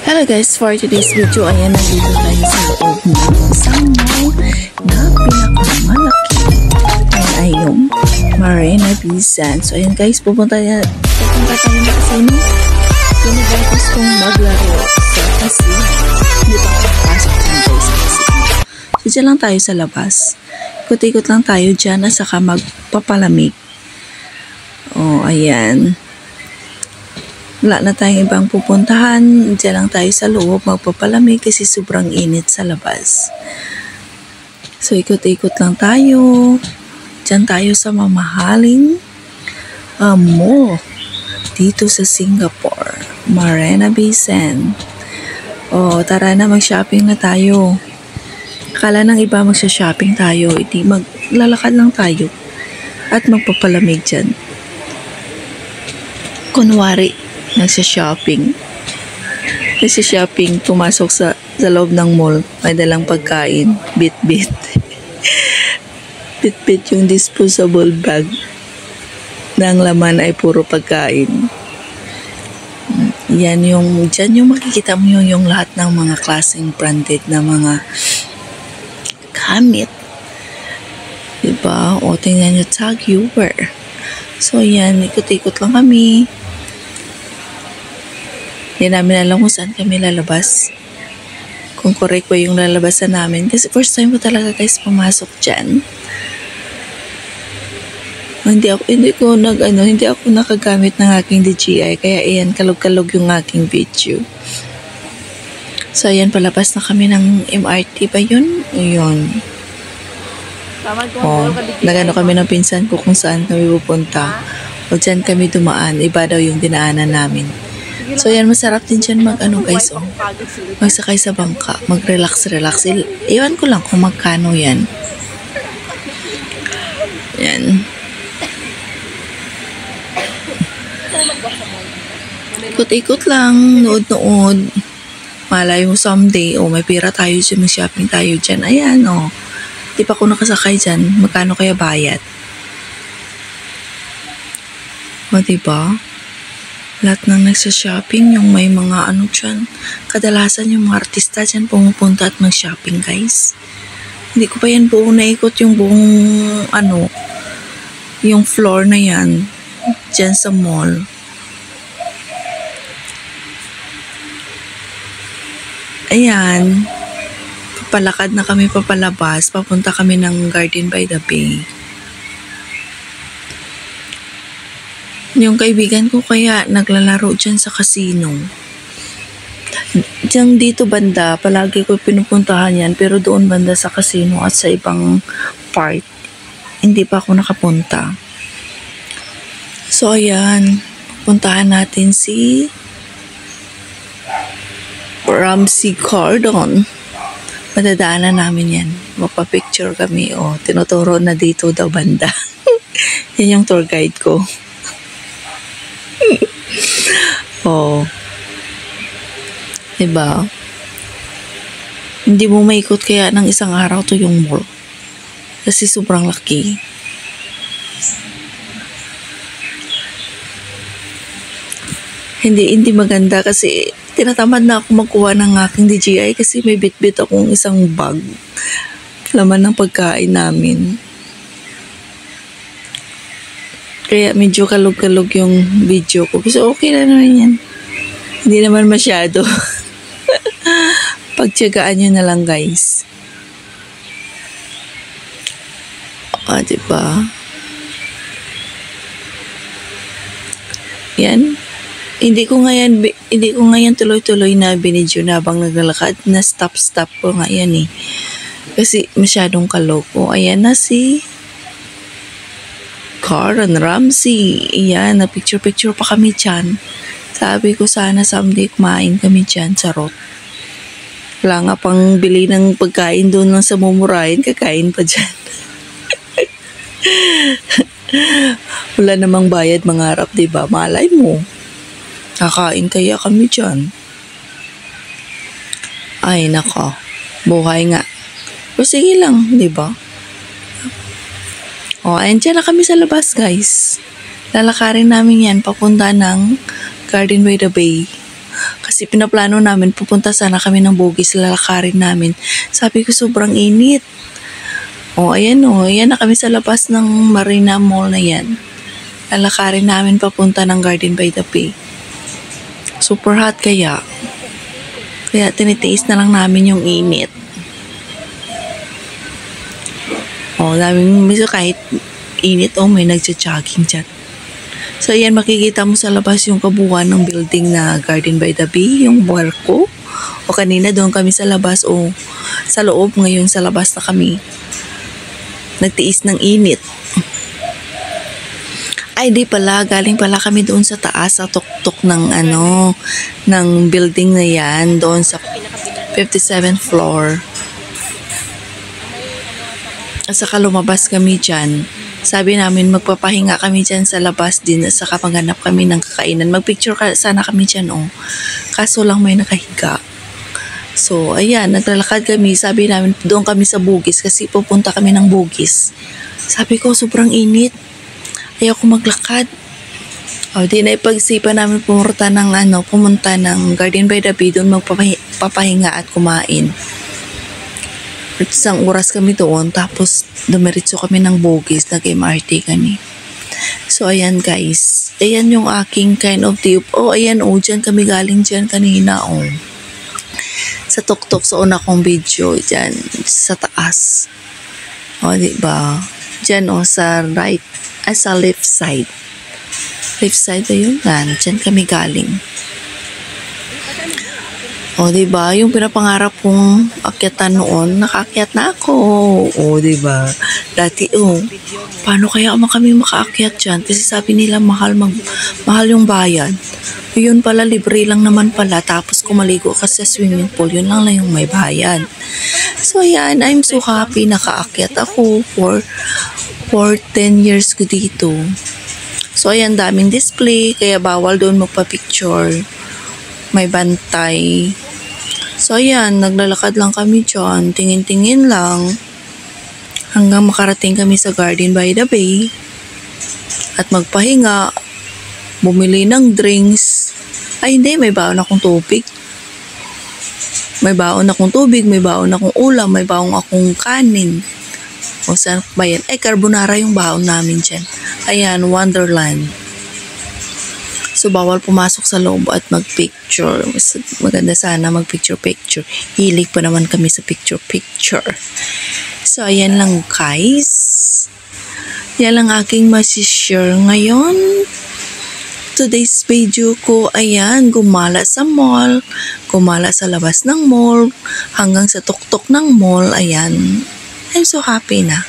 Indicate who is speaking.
Speaker 1: Hello guys, for today's video, ayan, nandito tayo sa loob ng isang mall na pinakamalaki. Ayan ay yung Marina Bay Sands. So ayan guys, pupunta tayo na casino. Pinigatas kong maglaro kasi hindi pa ako pasok dyan guys sa casino. So dyan lang tayo sa labas. Ikot-ikot lang tayo dyan at saka magpapalamig. Oh, ayan. Wala na tayong ibang pupuntahan. Diyan lang tayo sa loob magpapalamig kasi sobrang init sa labas. So ikot-ikot lang tayo. Diyan tayo sa mamahaling mall dito sa Singapore, Marina Bay Sands. Oh, tara na, mag-shopping na tayo. Akala ng iba magsha-shopping tayo, hindi, maglalakad lang tayo at magpapalamig dyan. Kunwari nagsha-shopping. Nagsha-shopping, pumasok sa loob ng mall, may dalang pagkain, bit-bit. Bit-bit yung disposable bag na ang laman ay puro pagkain. Yan yung, dyan yung makikita mo yung lahat ng mga klaseng branded na mga gamit. Diba? O, tingnan nyo, tag you wear. So, yan, ikot-ikot lang kami. Hindi namin alam kung saan kami lalabas. Kung correct ba yung lalabasan namin. Kasi first time ko talaga guys pumasok dyan. Hindi ako nakagamit ng aking DJI. Kaya ayan, kalog-kalog yung aking video. So ayan, palabas na kami ng MRT ba yun? Ayun. Oh, nagano kami ng pinsan ko kung saan kami pupunta. O dyan kami dumaan. Iba daw yung dinaanan namin. So yan, masarap din dyan guys, oh. Magsakay sa bangka, mag-relax. Iwan ko lang kung magkano yan. Yan. Ikot-ikot lang, nood-nood. Malay mo someday, oh, may pira tayo dyan, may shopping tayo dyan. Ayan, oh. Di pa ako nakasakay dyan, magkano kaya bayad? O, diba? Lahat ng nagsa-shopping, yung may mga dyan. Kadalasan yung mga artista dyan pumupunta at mag-shopping guys. Hindi ko pa yan buong naikot yung buong yung floor na yan dyan sa mall. Ayan. Papalakad na kami papalabas. Papunta kami ng Garden by the Bay. Yung kaibigan ko kaya naglalaro dyan sa casino. Diyan dito banda, palagi ko pinupuntahan yan, pero doon banda sa casino at sa ibang part, hindi pa ako nakapunta. So ayan, puntahan natin si Ramsey Cardon. Madadaanan namin yan. Magpa-picture kami. O, tinuturo na dito daw banda. Yan yung tour guide ko. Oh. Diba? Hindi mo maikot kaya ng isang araw to yung mall. Kasi sobrang laki. Hindi maganda kasi tinatamad na ako magkuha ng aking DJI kasi may bit-bit akong isang bag. Laman ng pagkain namin. Kaya medyo kalog-kalog yung video ko. Kasi okay na naman yan. Hindi naman masyado. Pagtiyagaan nyo na lang guys. Ah, diba? Yan. Hindi ko ngayon tuloy-tuloy na binidyo na habang naglalakad. Na stop ko nga yan eh. Kasi masyadong kaloko. Ayan na si Karen Ramsey. Iyan, na picture pa kami dyan. Sabi ko sana someday kumain kami dyan sa Rot. Wala nga pang bili ng pagkain doon lang sa mumurahin, kakain pa dyan. Wala namang bayad mangarap, diba? Malay mo. Kakain kaya kami dyan. Ay, nako. Buhay nga. O sige lang, diba? O, andyan na kami sa labas, guys. Lalakarin namin yan papunta ng Garden by the Bay. Kasi Kasi pinaplano namin, pupunta sana kami ng Bugis, lalakarin namin. Sabi ko, sobrang init. Ayan na kami sa labas ng Marina Mall na yan. Lalakarin namin papunta ng Garden by the Bay. Super hot kaya tinitiis na lang namin yung init. Daming kahit init, may nagja-jogging dyan. So, ayan, makikita mo sa labas yung kabuuan ng building na Garden by the Bay, yung barko. Kanina doon kami sa labas, sa loob, ngayon sa labas na kami. Nagtiis ng init. Ay, di pala, galing pala kami doon sa taas, sa tuktok ng ng building na yan, doon sa 57th floor. At saka lumabas kami dyan. Sabi namin magpapahinga kami dyan sa labas din at saka maghanap kami ng kakainan. Magpicture sana kami dyan Kaso lang may nakahiga. So ayan, naglalakad kami. Sabi namin doon kami sa Bugis kasi pupunta kami ng Bugis. Sabi ko sobrang init. Ayaw ko maglakad. Di na ipagsipan namin pumunta ng Garden by the Bay, doon magpapahinga at kumain. Isang oras kami doon, tapos dumiretso kami ng Bugis, nag-MRT kami. So, ayan guys. Ayan yung aking kind of tip. Ayan dyan kami galing dyan kanina sa tuktok sa una kong video, dyan sa taas. Diba? Dyan sa right, sa left side. Left side ayun, dyan kami galing. Diba? Yung pinapangarap kong akyatan noon, nakaakyat na ako. Diba? Dati, paano kaya kami makaakyat dyan? Kasi sabi nila mahal yung bayad. Yun pala, libre lang naman pala. Tapos kumaligo ka sa swimming pool, yun lang yung may bayad. So, ayan, I'm so happy nakaakyat ako for 10 years ko dito. So, ayan, daming display, kaya bawal doon magpa-picture. May bantay. So, ayan, naglalakad lang kami dyan. Tingin-tingin lang. Hanggang makarating kami sa Garden by the Bay. At magpahinga. Bumili ng drinks. Ay, hindi. May baon akong tubig. May baon akong ulam. May baon akong kanin. Saan ba yan? Carbonara yung baon namin dyan. Ayan, Wonderland. So, bawal pumasok sa loob at mag-picture. Maganda sana mag-picture-picture. Hilig pa naman kami sa picture-picture. So, ayan lang guys. Yan lang aking masishare ngayon. Today's video ko, ayan, gumala sa mall. Gumala sa labas ng mall. Hanggang sa tuktok ng mall, ayan. I'm so happy na.